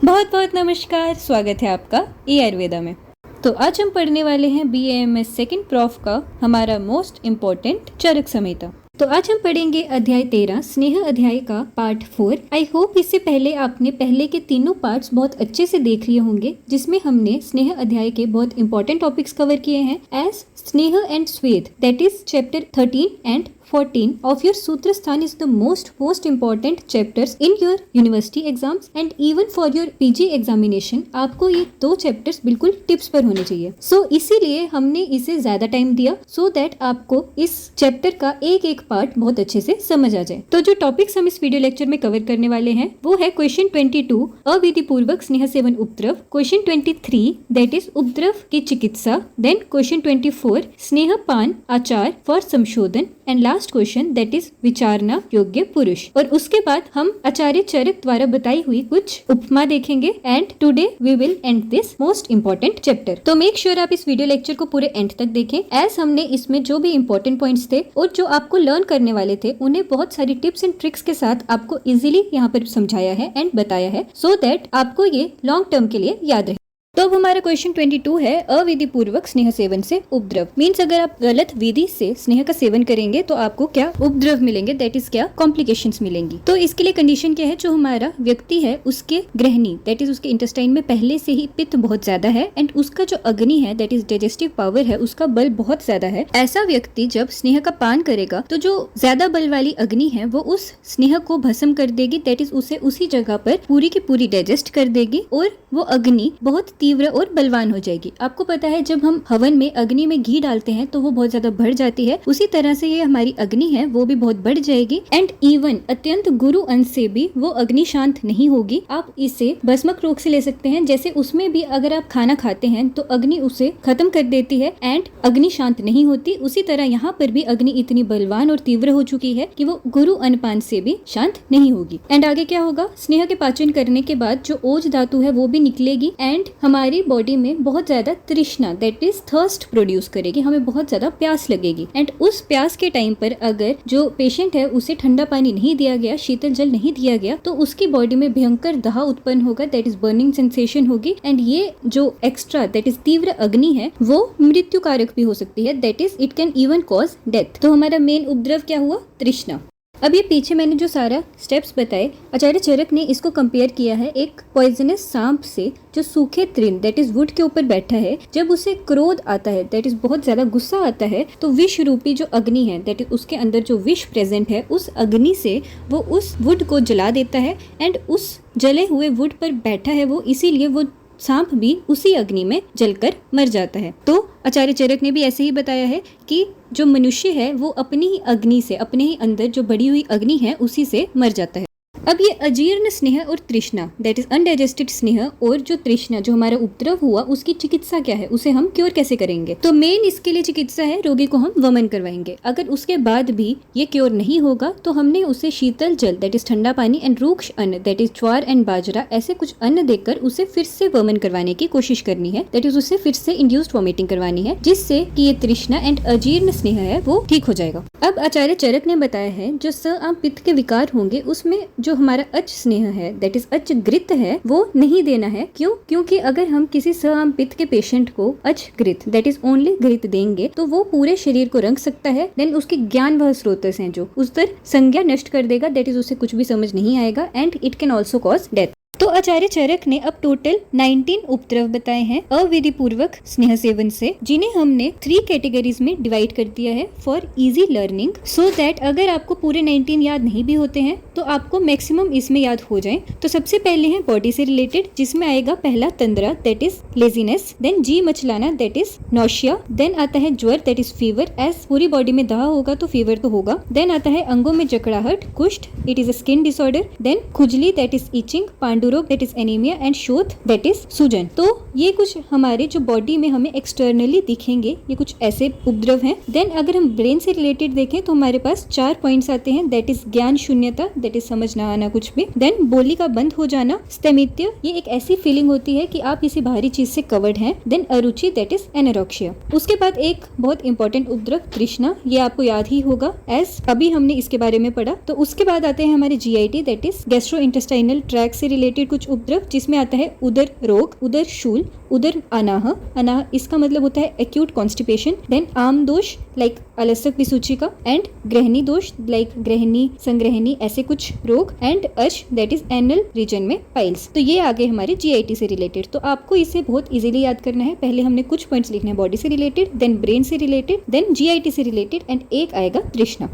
बहुत बहुत नमस्कार, स्वागत है आपका ई आयुर्वेदा में। तो आज हम पढ़ने वाले हैं BAMS सेकंड प्रॉफ का हमारा मोस्ट इम्पोर्टेंट चरक संहिता। तो आज हम पढ़ेंगे अध्याय 13 स्नेह अध्याय का पार्ट 4। आई होप इससे पहले आपने पहले के तीनों पार्ट्स बहुत अच्छे से देख लिए होंगे, जिसमें हमने स्नेह अध्याय के बहुत इंपॉर्टेंट टॉपिक्स कवर किए हैं एज स्नेह एंड स्वेद, that is chapter 13 and 14 of your Sutrasthan is the most important chapters in your university exams and even for your PG examination। आपको ये दो चैप्टर्स बिल्कुल टिप्स पर होने चाहिए। इसीलिए हमने इसे ज्यादा टाइम दिया so that आपको इस चैप्टर का एक एक पार्ट बहुत अच्छे से समझ आ जाए। तो जो टॉपिक्स हम इस वीडियो लेक्चर में कवर करने वाले हैं वो है क्वेश्चन 22 अविधि पूर्वक स्नेह सेवन उपद्रव, क्वेश्चन 23 दैट इज उपद्रव की चिकित्सा, देन क्वेश्चन 24 स्नेह पान आचार फॉर संशोधन and last question that is विचारना योग्य पुरुष। और उसके बाद हम आचार्य चरक द्वारा बताई हुई कुछ उपमा देखेंगे and today we will end this most important chapter. तो मेक श्योर आप इस वीडियो लेक्चर को पूरे एंड तक देखें, एज हमने इसमें जो भी इम्पोर्टेंट पॉइंट्स थे और जो आपको लर्न करने वाले थे उन्हें बहुत सारी टिप्स एंड ट्रिक्स के साथ आपको इजिली यहाँ पर समझाया है एंड बताया है सो दैट आपको ये लॉन्ग टर्म के लिए याद रहे। तो अब हमारा क्वेश्चन 22 है अविधि पूर्वक स्नेह सेवन से उपद्रव। मीन्स अगर आप गलत विधि से स्नेह का सेवन करेंगे तो आपको क्या उपद्रव मिलेंगे, दैट इज क्या कॉम्प्लिकेशंस मिलेंगी। तो इसके लिए कंडीशन क्या है, जो हमारा व्यक्ति है उसके ग्रहणी दैट इज उसके इंटेस्टाइन में पहले से ही पित्त बहुत ज्यादा है एंड उसका जो अग्नि है दैट इज डाइजेस्टिव पावर है उसका बल बहुत ज्यादा है। ऐसा व्यक्ति जब स्नेह का पान करेगा तो जो ज्यादा बल वाली अग्नि है वो उस स्नेह को भस्म कर देगी, दैट इज उसे उसी जगह पर पूरी की पूरी डाइजेस्ट कर देगी और वो अग्नि बहुत तीव्र और बलवान हो जाएगी। आपको पता है जब हम हवन में अग्नि में घी डालते हैं तो वो बहुत ज्यादा बढ़ जाती है, उसी तरह से ये हमारी अग्नि है वो भी बहुत बढ़ जाएगी एंड इवन अत्यंत गुरु अंश से भी वो अग्नि शांत नहीं होगी। आप इसे भस्मक रोग से ले सकते हैं, जैसे उसमें भी अगर आप खाना खाते हैं तो अग्नि उसे खत्म कर देती है एंड अग्नि शांत नहीं होती, उसी तरह यहाँ पर भी अग्नि इतनी बलवान और तीव्र हो चुकी है कि वो गुरु अनपान से भी शांत नहीं होगी। एंड आगे क्या होगा, स्नेह के पाचन करने के बाद जो ओज धातु है वो भी निकलेगी एंड हमारी बॉडी में बहुत ज्यादा तृष्णा दैट इज थर्स्ट प्रोड्यूस करेगी, हमें बहुत ज्यादा प्यास लगेगी एंड उस प्यास के टाइम पर अगर जो पेशेंट है उसे ठंडा पानी नहीं दिया गया, शीतल जल नहीं दिया गया तो उसकी बॉडी में भयंकर दाह उत्पन्न होगा, दैट इज बर्निंग सेंसेशन होगी एंड ये जो एक्स्ट्रा दैट इज तीव्र अग्नि है वो मृत्यु कारक भी हो सकती है, that is it can even cause death. तो हमारा मेन उपद्रव क्या हुआ, तृष्णा। अब ये पीछे मैंने जो सारा स्टेप्स बताए आचार्य चरक ने इसको कंपेयर किया है एक पॉइजनस सांप से जो सूखे तृण दैट इज वुड के ऊपर बैठा है। जब उसे क्रोध आता है दैट इज बहुत ज्यादा गुस्सा आता है तो विष रूपी जो अग्नि है दैट इज उसके अंदर जो विष प्रेजेंट है उस अग्नि से वो उस वुड को जला देता है एंड उस जले हुए वुड पर बैठा है वो, इसीलिए वो सांप भी उसी अग्नि में जलकर मर जाता है। तो आचार्य चरक ने भी ऐसे ही बताया है कि जो मनुष्य है वो अपनी ही अग्नि से, अपने ही अंदर जो बड़ी हुई अग्नि है उसी से मर जाता है। अब ये अजीर्ण स्नेह और तृष्णा दैट इज अनडाइजेस्टेड स्नेह और जो तृष्णा जो हमारा उपद्रव हुआ उसकी चिकित्सा क्या है, उसे हम क्योर कैसे करेंगे। तो मेन इसके लिए चिकित्सा है रोगी को हम वमन करवाएंगे। अगर उसके बाद भी ये क्योर नहीं होगा तो हमने उसे शीतल जल दैट इज ठंडा पानी एंड रूक्ष अन्न दैट इज ज्वार एंड बाजरा ऐसे कुछ अन्न देकर उसे फिर से वमन करवाने की कोशिश करनी है, दैट इज उसे फिर से इंड्यूस्ड वॉमिटिंग करवानी है, जिससे कि ये तृष्णा एंड अजीर्ण स्नेह है वो ठीक हो जाएगा। अब आचार्य चरक ने बताया है जो स आम पित्त के विकार होंगे उसमें जो हमारा अच स्नेह है दैट इज अच घृत है वो नहीं देना है। क्यों? क्योंकि अगर हम किसी स आम पित्त के पेशेंट को अच घृत दैट इज ओनली घृत देंगे तो वो पूरे शरीर को रंग सकता है, देन उसकी ज्ञान वह स्रोतस हैं जो उस पर संज्ञा नष्ट कर देगा, दैट इज उसे कुछ भी समझ नहीं आएगा and it can also cause death. तो आचार्य चरक ने अब टोटल 19 उपद्रव बताए हैं अविधि पूर्वक स्नेह सेवन से, जिन्हें हमने 3 कैटेगरीज में डिवाइड कर दिया है for easy learning, so that अगर आपको पूरे 19 याद नहीं भी होते हैं तो आपको मैक्सिमम इसमें याद हो जाएं। तो सबसे पहले है बॉडी से रिलेटेड, जिसमें आएगा पहला तंद्रा दैट इज लेजीनेस, देन जी मचलाना दैट इज नौशिया, देन आता है ज्वर दैट इज फीवर, एज पूरी बॉडी में दाह होगा तो फीवर तो होगा, देन आता है अंगों में जकड़ाहट कुष्ठ it is a skin disorder, then खुजली दैट इज इचिंग, पांडुरोग दैट इज एनीमिया एंड शोथ दैट इज सूजन। तो ये कुछ हमारे जो बॉडी में हमें एक्सटर्नली दिखेंगे ये कुछ ऐसे उपद्रव हैं। देन अगर हम ब्रेन से रिलेटेड देखें तो हमारे पास 4 पॉइंट्स आते हैं, दैट इज ज्ञान शून्यता दैट इज समझ ना आना कुछ भी, देन बोली का बंद हो जाना, स्थैमित्य ये एक ऐसी फीलिंग होती है कि आप किसी भारी चीज से कवर्ड हैं, देन अरुचि दैट इज एनोरेक्सिया। उसके बाद एक बहुत इंपॉर्टेंट उपद्रव तृष्णा, ये आपको याद ही होगा एज अभी हमने इसके बारे में पढ़ा। तो उसके बाद आते हैं हमारे GIT that is gastro intestinal tract से रिलेटेड रिलेटेड कुछ उपद्रव जिसमें आता है उदर रोग, उदर शूल, उदर अनाह, अनाह इसका मतलब होता है एक्यूट कॉन्स्टिपेशन, देन आम दोष लाइक अलसक विसूचिका, एंड ग्रहणी दोष लाइक ग्रहणी, संग्रहणी, ऐसे कुछ रोग, एंड अर्श दैट इज एनल रीजन में पाइल्स। तो ये आगे हमारे जीआईटी से रिलेटेड। तो आपको इसे बहुत इजीली याद करना है। पहले हमने कुछ पॉइंट्स लिखने हैं बॉडी से रिलेटेड, देन ब्रेन से रिलेटेड, देन जीआईटी से रिलेटेड, एंड एक आएगा तृष्णा।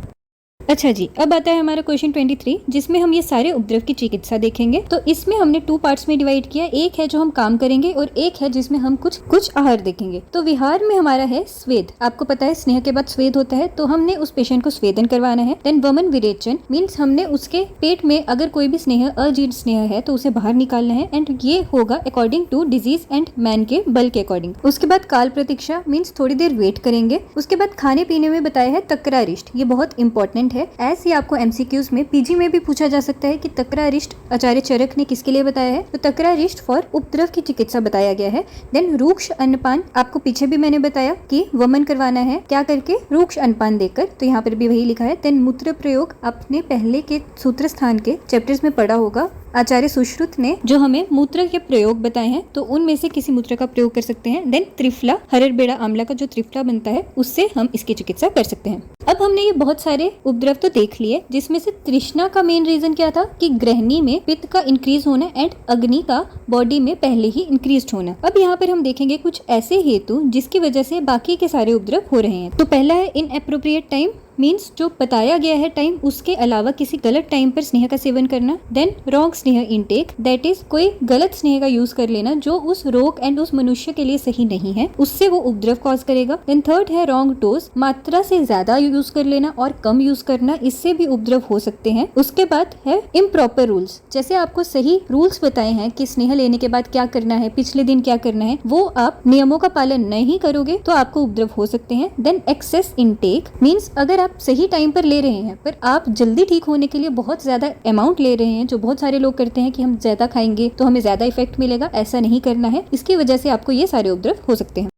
अच्छा जी, अब आता है हमारा क्वेश्चन 23 जिसमें हम ये सारे उपद्रव की चिकित्सा देखेंगे। तो इसमें हमने 2 पार्ट्स में डिवाइड किया, एक है जो हम काम करेंगे और एक है जिसमें हम कुछ आहार देखेंगे। तो विहार में हमारा है स्वेद। आपको पता है स्नेह के बाद स्वेद होता है, तो हमने उस पेशेंट को स्वेदन करवाना है। देन वमन विरेचन मीन्स हमने उसके पेट में अगर कोई भी स्नेह अजीर्ण स्नेह है तो उसे बाहर निकालना है, एंड ये होगा according to disease and man के बल के अकॉर्डिंग। उसके बाद काल प्रतीक्षा मीन्स थोड़ी देर वेट करेंगे। उसके बाद खाने पीने में बताया है तकरारिष्ट, ये बहुत इंपॉर्टेंट है। ऐसे ही आपको एमसीक्यूज में पीजी में भी पूछा जा सकता है कि तकरारिष्ट आचार्य चरक ने किसके लिए बताया है। तो तकरारिष्ट फॉर उपद्रव की चिकित्सा बताया गया है। देन रूक्ष अन्नपान, आपको पीछे भी मैंने बताया कि वमन करवाना है क्या करके, रूक्ष अन्नपान देकर, तो यहाँ पर भी वही लिखा है। देन मूत्र प्रयोग, आपने पहले के सूत्र स्थान के चैप्टर्स में पढ़ा होगा। आचार्य सुश्रुत ने जो हमें मूत्र के प्रयोग बताए हैं, तो उनमें से किसी मूत्र का प्रयोग कर सकते हैं। देन त्रिफला, हरड़ बेड़ा आंवला का जो त्रिफला बनता है उससे हम इसकी चिकित्सा कर सकते हैं। अब हमने ये बहुत सारे उपद्रव तो देख लिए, जिसमें से तृष्णा का मेन रीजन क्या था कि ग्रहणी में पित्त का इंक्रीज होना एंड अग्नि का बॉडी में पहले ही इंक्रीज होना। अब यहाँ पर हम देखेंगे कुछ ऐसे हेतु जिसकी वजह से बाकी के सारे उपद्रव हो रहे हैं। तो पहला है इनएप्रोप्रिएट टाइम मीन्स जो बताया गया है टाइम उसके अलावा किसी गलत टाइम पर स्नेह का सेवन करना। Then wrong sneha intake, that is कोई गलत स्नेह का यूज कर लेना जो उस रोग एंड उस मनुष्य के लिए सही नहीं है, उससे वो उपद्रव कॉज करेगा। देन थर्ड है रॉन्ग डोज, मात्रा से ज्यादा यूज कर लेना और कम यूज करना, इससे भी उपद्रव हो सकते हैं। उसके बाद है इम्प्रॉपर रूल्स, जैसे आपको सही रूल्स बताए हैं कि स्नेह लेने के बाद क्या करना है, पिछले दिन क्या करना है, वो आप नियमों का पालन नहीं करोगे तो आपको उपद्रव हो सकते हैं। देन एक्सेस इनटेक मीन्स अगर आप सही टाइम पर ले रहे हैं पर आप जल्दी ठीक होने के लिए बहुत ज्यादा अमाउंट ले रहे हैं, जो बहुत सारे लोग करते हैं कि हम ज्यादा खाएंगे तो हमें ज्यादा इफेक्ट मिलेगा, ऐसा नहीं करना है। इसकी वजह से आपको ये सारे उपद्रव हो सकते हैं।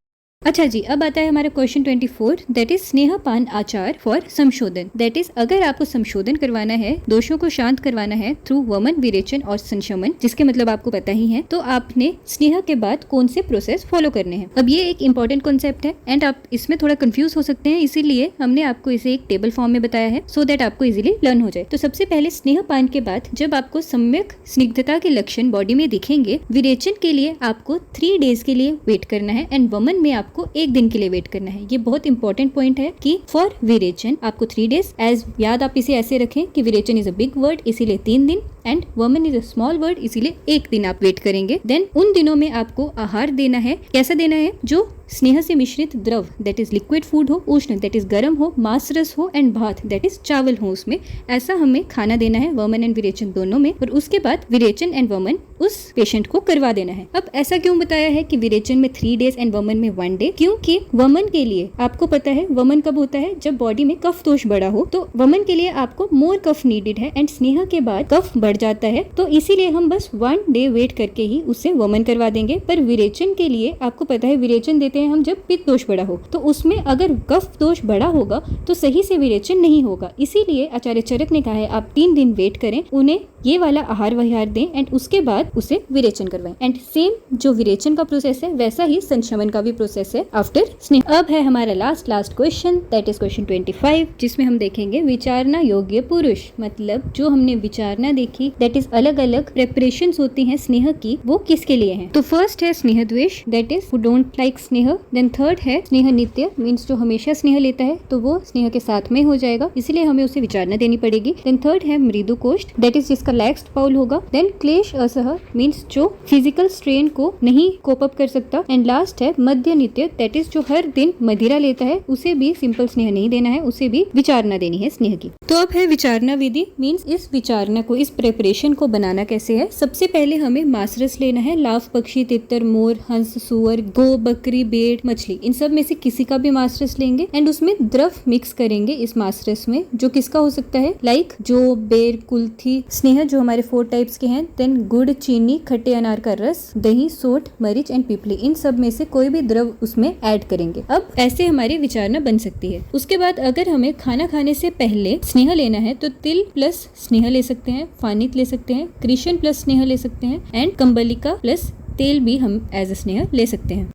अच्छा जी, अब आता है हमारा क्वेश्चन 24 दैट इज स्नेहपान आचार फॉर संशोधन। दैट इज अगर आपको संशोधन करवाना है, दोषों को शांत करवाना है थ्रू वमन विरेचन और संशमन, जिसके मतलब आपको पता ही है, तो आपने स्नेह के बाद कौन से प्रोसेस फॉलो करने हैं। अब ये एक इंपॉर्टेंट कॉन्सेप्ट है एंड आप इसमें थोड़ा कंफ्यूज हो सकते हैं, इसीलिए हमने आपको इसे एक टेबल फॉर्म में बताया है सो दैट आपको इजिली लर्न हो जाए। तो सबसे पहले स्नेहपान के बाद जब आपको सम्यक स्निग्धता के लक्षण बॉडी में दिखेंगे, विरेचन के लिए आपको 3 डेज के लिए वेट करना है एंड वमन में आपको 1 दिन के लिए वेट करना है। ये बहुत इंपॉर्टेंट पॉइंट है कि फॉर विरेचन आपको 3 डेज, एज याद आप इसे ऐसे रखें कि विरेचन इज अ बिग वर्ड इसीलिए 3 दिन एंड वमन इज अ स्मॉल वर्ड इसीलिए 1 दिन आप वेट करेंगे। देन उन दिनों में आपको आहार देना है, कैसा देना है, जो स्नेह से मिश्रित द्रव दैट इज लिक्विड फूड हो, उष्ण दैट इज गर्म हो, मांस रस हो एंड भात दैट इज चावल हो, उसमें ऐसा हमें खाना देना है वमन एंड विरेचन दोनों में। और उसके बाद विरेचन एंड वमन उस पेशेंट को करवा देना है। अब ऐसा क्यों बताया है कि विरेचन में 3 डेज एंड वमन में 1 डे, क्योंकि वमन के लिए आपको पता है वमन कब होता है, जब बॉडी में कफ दोष बढ़ा हो, तो वमन के लिए आपको मोर कफ नीडेड है एंड स्नेह के बाद कफ बढ़ जाता है, तो इसीलिए हम बस 1 डे वेट करके ही उससे वमन करवा देंगे। पर विरेचन के लिए आपको पता है विरेचन देते हैं हम जब पित्त दोष बढ़ा हो, तो उसमें अगर कफ दोष बढ़ा होगा तो सही से विरेचन नहीं होगा, इसीलिए आचार्य चरक ने कहा है आप 3 दिन वेट करें, उन्हें ये वाला आहार विहार दें एंड उसके बाद उसे विरेचन करवाएं। एंड सेम जो विरेचन का प्रोसेस है वैसा ही संशमन का भी प्रोसेस है आफ्टर स्नेह। अब है हमारा last question that is question 25 जिसमें हम देखेंगे विचारना योग्य पुरुष, मतलब जो हमने विचारना देखी दैट इज अलग अलग प्रेपरेशंस होती हैं स्नेह की, वो किसके लिए हैं। तो फर्स्ट है स्नेह द्वेष that is who don't like स्नेह। देन थर्ड है स्नेह नित्य मीन्स जो हमेशा स्नेह लेता है तो वो स्नेह के साथ में हो जाएगा, इसलिए हमें उसे विचारना देनी पड़ेगी। देन थर्ड है मृदु कोष्ठ दैट इज जिसका लैक्स्ड पाउल होगा। देन क्लेश असह मीन्स जो फिजिकल स्ट्रेन को नहीं कोप अप कर सकता। एंड लास्ट है मध्य नित्य दैट इज जो हर दिन मदिरा लेता है, उसे भी सिंपल स्नेह नहीं देना है, उसे भी विचारना देनी है स्नेह की। तो अब है विचारना विधि मीन्स इस विचारना को, इस प्रेपरेशन को बनाना कैसे है। सबसे पहले हमें मांसरस लेना है, लाव पक्षी, तितर, मोर, हंस, सुअर, गो, बकरी, भेड़, मछली, इन सब में से किसी का भी मांसरस लेंगे एंड उसमें द्रव मिक्स करेंगे इस मांसरस में, जो किसका हो सकता है, लाइक जो, बेर, कुल्थी, स्नेह स्नेह जो हमारे 4 टाइप्स के हैं, देन गुड़, चीनी, खट्टे अनार का रस, दही, सोंठ, मरीच एंड पिपली, इन सब में से कोई भी द्रव उसमें ऐड करेंगे। अब ऐसे हमारी विचारना बन सकती है। उसके बाद अगर हमें खाना खाने से पहले स्नेह लेना है तो तिल प्लस स्नेह ले सकते हैं, फानित ले सकते हैं, कृष्ण प्लस स्नेह ले सकते हैं एंड कंबलिका प्लस तेल भी हम एज अ स्नेह ले सकते हैं।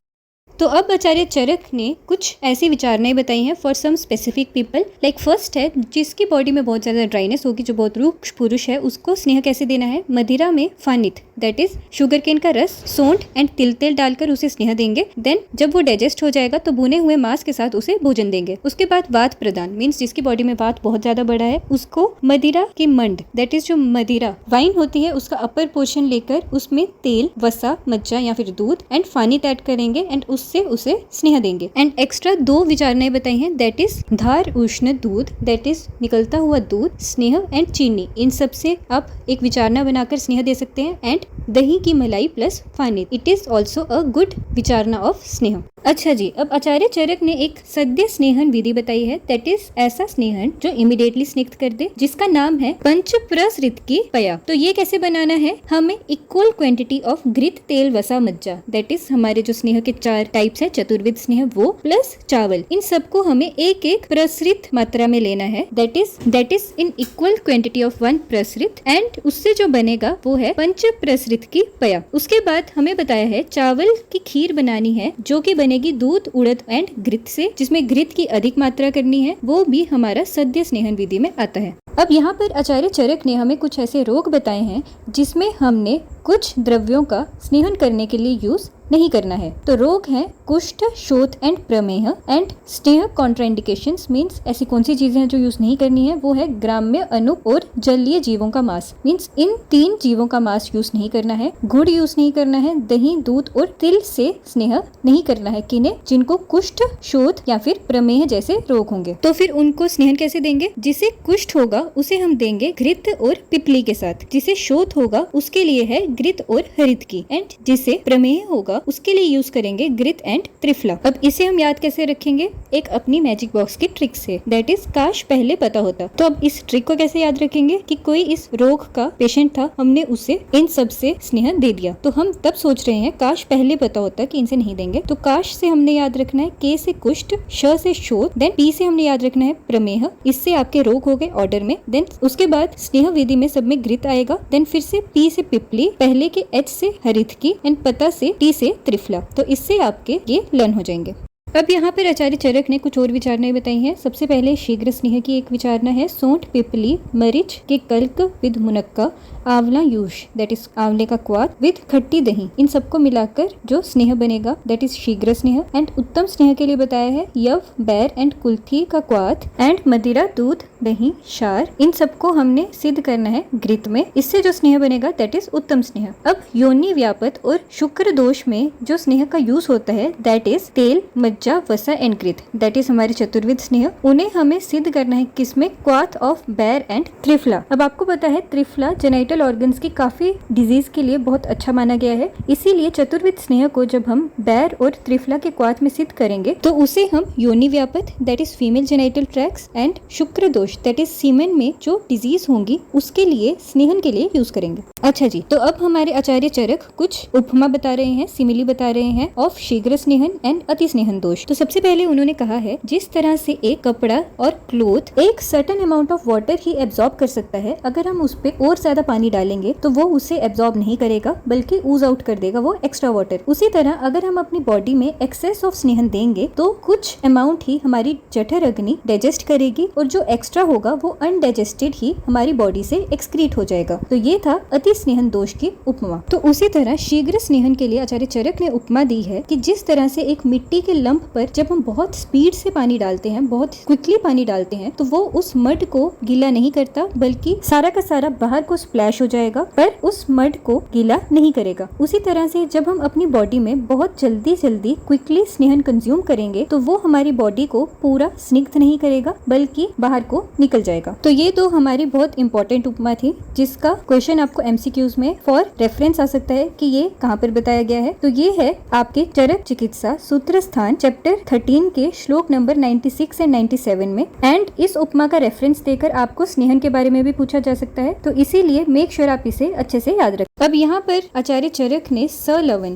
तो अब आचार्य चरक ने कुछ ऐसी विचारणाएं बताई हैं for some specific people. Like first है, जिसकी बॉडी में बहुत ज्यादा ड्राइनेस होगी, जो बहुत रूक्ष पुरुष है, उसको स्नेह कैसे देना है? मदिरा में फानित, दैट इज शुगर केन का रस, सोंठ एंड तिल तेल डालकर उसे स्नेह देंगे। देन जब वो डाइजेस्ट हो जाएगा तो भुने हुए मांस के साथ उसे भोजन देंगे। उसके बाद वात प्रदान, मीन्स जिसकी बॉडी में वात बहुत ज्यादा बड़ा है, उसको मदिरा की मंड, दैट इज जो मदिरा वाइन होती है, उसका अपर पोर्शन लेकर उसमें तेल, वसा, मज्जा या फिर दूध एंड फानित ऐड करेंगे एंड से उसे स्नेह देंगे। एंड एक्स्ट्रा 2 विचारणाएं बताई हैं, दैट इज धार उष्ण दूध, दैट इज निकलता हुआ दूध, स्नेह एंड चीनी, इन सब से आप एक विचारणा बनाकर स्नेह दे सकते हैं। एंड दही की मलाई प्लस फानित, it is also a good विचारणा ऑफ स्नेह। अच्छा जी, अब आचार्य चरक ने एक सद्य स्नेहन विधि बताई है, दैट इज ऐसा स्नेहन जो इमीडिएटली स्निग्ध कर दे, जिसका नाम है पंच प्रसृत की पया। तो ये कैसे बनाना है? हमें इक्वल क्वांटिटी ऑफ घृत, तेल, वसा, मज्जा, दैट इज हमारे जो स्नेह के 4 टाइप्स है, चतुर्विध स्नेह, वो प्लस चावल, इन सबको हमें एक एक प्रसृत मात्रा में लेना है, that is in equal quantity of 1 प्रसृत एंड उससे जो बनेगा वो है पंच प्रसृत की पया। उसके बाद हमें बताया है चावल की खीर बनानी है, जो कि बनेगी दूध, उड़द एंड घृत से, जिसमें घृत की अधिक मात्रा करनी है, वो भी हमारा सद्य स्नेहन विधि में आता है। अब यहाँ पर आचार्य चरक ने हमें कुछ ऐसे रोग बताए हैं जिसमें हमने कुछ द्रव्यों का स्नेहन करने के लिए यूज नहीं करना है। तो रोग है कुष्ठ, शोथ एंड प्रमेह एंड स्नेह कॉन्ट्राइंडिकेशंस, मीन्स ऐसी कौन सी चीजें हैं जो यूज नहीं करनी है? वो है ग्राम्य, अनुप और जलीय जीवों का मांस, मीन्स इन 3 जीवों का मांस यूज नहीं करना है, गुड़ यूज नहीं करना है, दही, दूध और तिल से स्नेह नहीं करना है। किन्हें? जिनको कुष्ठ, शोथ या फिर प्रमेह जैसे रोग होंगे। तो फिर उनको स्नेहन कैसे देंगे? जिसे कुष्ठ होगा उसे हम देंगे घृत और पिपली के साथ, जिसे शोथ होगा उसके लिए है घृत और हरित की, एंड जिसे प्रमेह होगा उसके लिए यूज करेंगे घृत एंड त्रिफला। अब इसे हम याद कैसे रखेंगे? एक अपनी मैजिक बॉक्स की ट्रिक से, दैट इज काश पहले पता होता। तो अब इस ट्रिक को कैसे याद रखेंगे कि कोई इस रोग का पेशेंट था, हमने उसे इन सब से स्नेह दे दिया, तो हम तब सोच रहे हैं काश पहले पता होता कि इनसे नहीं देंगे। तो काश से हमने याद रखना है के से कुष्ठ, श से शोथ, देन पी से हमने याद रखना है प्रमेह, इससे आपके रोग हो गए ऑर्डर में। देन उसके बाद स्नेह विधि में सब में घृत आएगा, देन फिर से पी से पिपली, पहले के एच से हरित की एंड पता से टी से त्रिफला। तो इससे आपके ये लर्न हो जाएंगे। अब यहाँ पर आचार्य चरक ने कुछ और विचारणाएं बताई हैं। सबसे पहले शीघ्र स्नेह की एक विचारणा है, सोंठ, पिपली, मरीच के कल्क विद मुनक्का, आंवला यूश, दैट इज आंवले का क्वाथ विद खट्टी दही, इन सबको मिलाकर जो स्नेह बनेगा दैट इज शीघ्र स्नेह। एंड उत्तम स्नेह के लिए बताया है यव, बैर एंड कुल्थी का क्वाथ एंड मदिरा, दूध, दही, क्षार, इन सबको हमने सिद्ध करना है घृत में, इससे जो स्नेह बनेगा दैट इज उत्तम स्नेह। अब योनि व्यापत और शुक्र दोष में जो स्नेह का यूज होता है दैट इज तेल, मज्जा, वसा एंड घृत, दैट इज हमारे चतुर्विध स्नेह। उन्हें हमें सिद्ध करना है किसमें? क्वाथ ऑफ बैर एंड त्रिफला। अब आपको पता है त्रिफला जेनाइटल ऑर्गन्स की काफी डिजीज के लिए बहुत अच्छा माना गया है, इसीलिए चतुर्विध स्नेह को जब हम बैर और त्रिफला के क्वाथ में सिद्ध करेंगे तो उसे हम योनि व्यापत, that is female genital tracts and शुक्र दोष, दैट इज सीमेन में जो डिजीज होंगी उसके लिए स्नेहन के लिए यूज करेंगे। अच्छा जी, तो अब हमारे आचार्य चरक कुछ उपमा बता रहे हैं, सिमिली बता रहे हैं ऑफ शीघ्र स्नेहन एंड अति स्नेहन दोष। तो सबसे पहले उन्होंने कहा है जिस तरह से एक कपड़ा और क्लोथ एक certain amount of water he absorb कर सकता है, अगर हम उस पे और ज्यादा पानी डालेंगे तो वो उसे एब्जॉर्ब नहीं करेगा बल्कि ऊज आउट कर देगा वो एक्स्ट्रा वाटर। उसी तरह अगर हम अपनी बॉडी में एक्सेस ऑफ स्नेहन देंगे तो कुछ अमाउंट ही हमारी जठर अग्नि डाइजेस्ट करेगी और जो एक्स्ट्रा होगा वो अनडाइजेस्टेड ही हमारी बॉडी से एक्सक्रीट हो जाएगा। तो ये था अति स्नेहन दोष की उपमा। तो उसी तरह शीघ्र स्नेहन के लिए आचार्य चरक ने उपमा दी है कि जिस तरह से एक मिट्टी के लंप पर जब हम बहुत स्पीड से पानी डालते हैं, बहुत क्विकली पानी डालते हैं, तो वो उस मड को गीला नहीं करता बल्कि सारा का सारा बाहर को स्प्लैश हो जाएगा पर उस मड को गीला नहीं करेगा। उसी तरह से जब हम अपनी बॉडी में बहुत जल्दी क्विकली स्नेहन कंज्यूम करेंगे तो वो हमारी बॉडी को पूरा स्निग्ध नहीं करेगा बल्कि बाहर को निकल जाएगा। तो ये दो हमारी बहुत इंपॉर्टेंट उपमा थी जिसका क्वेश्चन आपको एमसीक्यूज में फॉर रेफरेंस आ सकता है कि ये कहाँ पर बताया गया है। तो ये है आपके चरक चिकित्सा सूत्र स्थान चैप्टर 13 के श्लोक नंबर 96 एंड 97 में। एंड इस उपमा का रेफरेंस देकर आपको स्नेहन के बारे में भी पूछा जा सकता है। तो इसीलिए मेक श्योर आप इसे अच्छे से याद रखें। अब यहाँ पर आचार्य चरक ने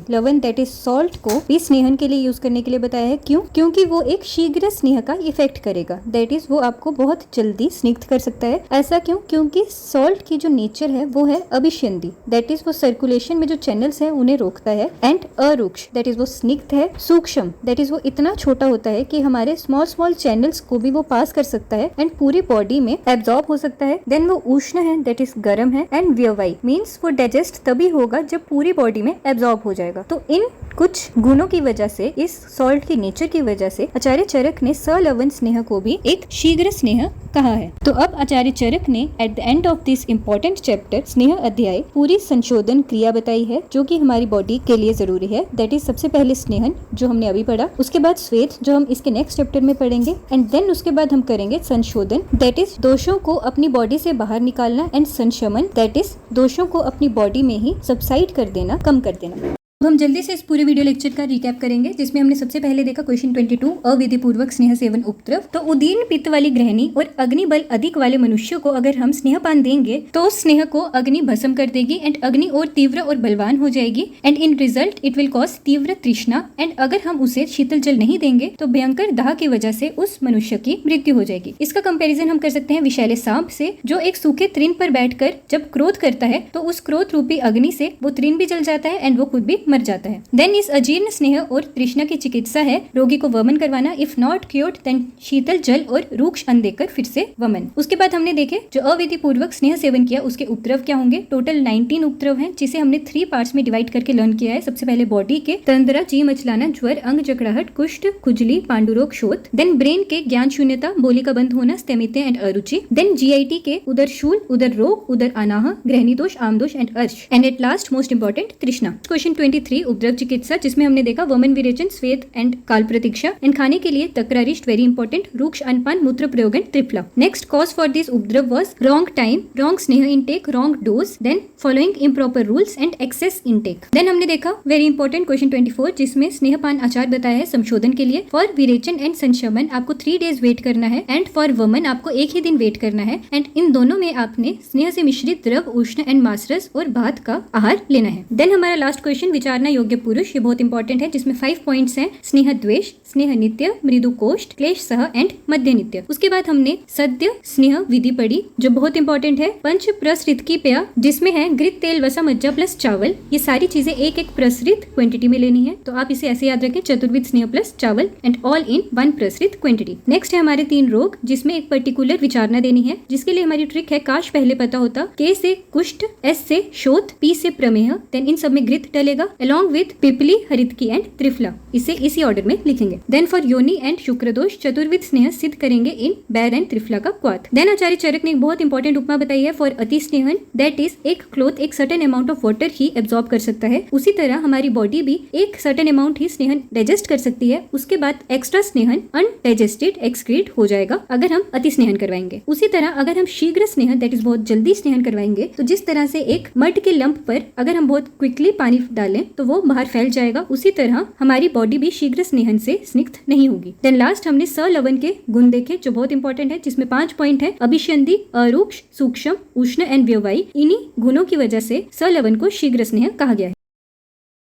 लवण दैट इज सॉल्ट को भी स्नेहन के लिए यूज करने के लिए बताया है। क्यों? क्योंकि वो एक शीघ्र स्नेह का इफेक्ट करेगा, दैट इज वो आपको बहुत जल्दी स्निग्ध कर सकता है। ऐसा क्यों? क्योंकि सॉल्ट की जो नेचर है वो है अभिसंधि, दैट इज वो सर्कुलेशन में जो चैनल्स है उन्हें रोकता है। एंड अरुक्ष दैट इज वो स्निग्ध है। सूक्ष्म दैट इज वो इतना छोटा होता है कि हमारे स्मॉल चैनल्स को भी वो पास कर सकता है एंड पूरी बॉडी में एब्जॉर्ब हो सकता है। देन वो उष्ण है, दैट इज गर्म है। एंड व्यवयी मीन्स वो डाइजेस्ट तभी होगा जब पूरी बॉडी में एब्जॉर्ब हो जाएगा। तो इन कुछ गुणों की वजह से, इस सॉल्ट की नेचर की वजह से आचार्य चरक ने सलवण स्नेह को भी एक शीघ्र स्नेह कहा है। तो अब आचार्य चरक ने at the end of this important chapter स्नेह अध्याय पूरी संशोधन क्रिया बताई है जो कि हमारी बॉडी के लिए जरूरी है। दैट इज सबसे पहले स्नेहन जो हमने अभी पढ़ा, उसके बाद स्वेद जो हम इसके नेक्स्ट चैप्टर में पढ़ेंगे, एंड देन उसके बाद हम करेंगे संशोधन दैट इज दोषों को अपनी बॉडी से बाहर निकालना, एंड संशमन दैट इज दोषों को अपनी बॉडी में ही सबसाइड कर देना, कम कर देना। तो हम जल्दी से इस पूरे वीडियो लेक्चर का रिकैप करेंगे, जिसमें हमने सबसे पहले देखा क्वेश्चन 22 अविधि पूर्वक स्नेह सेवन उपद्रव। तो उदीन पित्त वाली गृहिणी और अग्नि बल अधिक वाले मनुष्यों को अगर हम स्नेहपान देंगे तो स्नेह को अग्नि भस्म कर देगी एंड अग्नि और तीव्र और बलवान हो जाएगी and in result it will cause तीव्र तृष्णा। एंड अगर हम उसे शीतल जल नहीं देंगे तो भयंकर दाह की वजह से उस मनुष्य की मृत्यु हो जाएगी। इसका कंपेरिजन हम कर सकते हैं विषैले सांप से, जो एक सूखे तृण पर बैठकर जब क्रोध करता है तो उस क्रोध रूपी अग्नि से वो तृण भी जल जाता है एंड वो खुद भी मर जाता है। देन इस अजीर्ण स्नेह और तृष्णा की चिकित्सा है रोगी को वमन करवाना, इफ नॉट क्योर्ड देन शीतल जल और रूक्ष अन्न देकर फिर से वमन। उसके बाद हमने देखे जो अविधि पूर्वक स्नेह सेवन किया उसके उपद्रव क्या होंगे। टोटल 19 उपद्रव हैं जिसे हमने 3 पार्ट्स में डिवाइड करके लर्न किया है। सबसे पहले बॉडी के तंद्रा, जी मचलाना, ज्वर, अंग जकड़ाहट, कुष्ठ, खुजली, पांडुरोग, शोथ। देन ब्रेन के ज्ञान शून्यता, बोली का बंद होना, स्तेमित्य एंड अरुचि। देन जीआईटी के उदर शूल, उदर रोग, उदर अनाह, ग्रहणी दोष, आमदोष एंड अर्श। And at last most important तृष्णा। क्वेश्चन 23 उपद्रव चिकित्सा, जिसमें हमने देखा वमन, विरेचन, स्वेद एंड काल प्रतीक्षा। एंड खाने के लिए तकरारिष्ट वेरी इंपॉर्टेंट, रूक्ष अनपान, मूत्र प्रयोग and triphala. Next cause for this upadrava was wrong time, wrong sneha intake, wrong dose, then following improper rules and excess intake. Then हमने देखा वेरी इंपॉर्टेंट क्वेश्चन 24 जिसमें स्नेहपान आचार बताया है संशोधन के लिए। फॉर विरेचन एंड संशमन आपको 3 डेज वेट करना है एंड फॉर वमन आपको 1 ही दिन वेट करना है। एंड इन दोनों में आपने स्नेह से मिश्रित द्रव, उष्ण एंड मासरस और भात का आहार लेना है। देन हमारा लास्ट क्वेश्चन विचारना योग्य पुरुष, ये बहुत इंपॉर्टेंट है जिसमें 5 पॉइंट्स हैं। स्नेह द्वेष, स्नेह नित्य, मृदु कोष्ठ, क्लेश सह एंड मध्य नित्य। उसके बाद हमने सद्य स्नेह विधि पढ़ी जो बहुत इंपॉर्टेंट है। पंच प्रसृत की पेय जिसमें है घृत, तेल, वसा, मज्जा प्लस चावल। ये सारी चीजें एक एक प्रसृत क्वांटिटी में लेनी है, तो आप इसे ऐसे याद रखें, चतुर्विध स्नेह प्लस चावल एंड ऑल इन 1 प्रसृत क्वांटिटी। नेक्स्ट है हमारे 3 रोग जिसमें एक पर्टिकुलर विचारना देनी है, जिसके लिए हमारी ट्रिक है काश पहले पता होता। के से कुष्ठ, एस से शोथ, पी से प्रमेह, देन इन सब में घृत डलेगा अलॉन्ग विद पिपली, हरितकी एंड त्रिफला। इसे इसी ऑर्डर में लिखेंगे। देन फॉर योनि एंड शुक्रदोष चतुर्विध स्नेह सिद्ध करेंगे इन बैर एंड त्रिफला का क्वाथ। देन आचार्य चरक ने एक बहुत इंपॉर्टेंट उपमा बताई है फॉर अति स्नेहन, दैट इज एक क्लोथ एक certain amount of water he absorb कर सकता है, उसी तरह हमारी बॉडी भी एक सर्टेन अमाउंट ही स्नेहन डाइजेस्ट कर सकती है। उसके बाद एक्स्ट्रा स्नेहन अनडाइजेस्टेड एक्सक्रीट हो जाएगा अगर हम अति स्नेहन करवाएंगे। उसी तरह अगर हम शीघ्र स्नेहन दैट इज बहुत जल्दी स्नेहन करवाएंगे तो जिस तरह से एक मड के लंप पर अगर हम बहुत क्विकली पानी डालें तो वो बाहर फैल जाएगा, उसी तरह हमारी बॉडी भी शीघ्र स्नेहन से स्निग्ध नहीं होगी। देन लास्ट हमने सलवण के गुण देखे जो बहुत इंपॉर्टेंट है, जिसमें 5 पॉइंट है। अभिसंधि, अरुक्ष, सूक्ष्म, उष्ण एंड व्यवयी। इन्हीं गुणों की वजह से सलवण को शीघ्र स्नेह कहा गया है।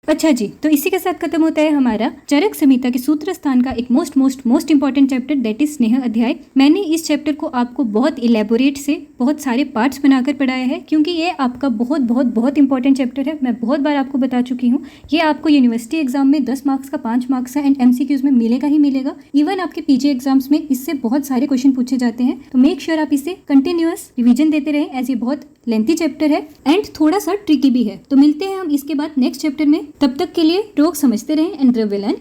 अच्छा जी, तो इसी के साथ खत्म होता है हमारा चरक संहिता के सूत्र स्थान का एक most important chapter that is स्नेह अध्याय। मैंने इस चैप्टर को आपको बहुत इलेबोरेट से बहुत सारे पार्ट्स बनाकर पढ़ाया है क्योंकि ये आपका बहुत इंपॉर्टेंट चैप्टर है। मैं बहुत बार आपको बता चुकी हूँ, ये आपको यूनिवर्सिटी एग्जाम में 10 मार्क्स का 5 मार्क्स का एंड MCQs में मिलेगा ही मिलेगा। इवन आपके PG एग्जाम्स में इससे बहुत सारे क्वेश्चन पूछे जाते हैं, तो मेक श्योर आप इसे कंटिन्यूअस रिविजन देते रहें, एज ये बहुत लेंथी चैप्टर है एंड थोड़ा सा ट्रिकी भी है। तो मिलते हैं हम इसके बाद नेक्स्ट चैप्टर में, तब तक के लिए रोग समझते रहें एंड द्रव्य लर्न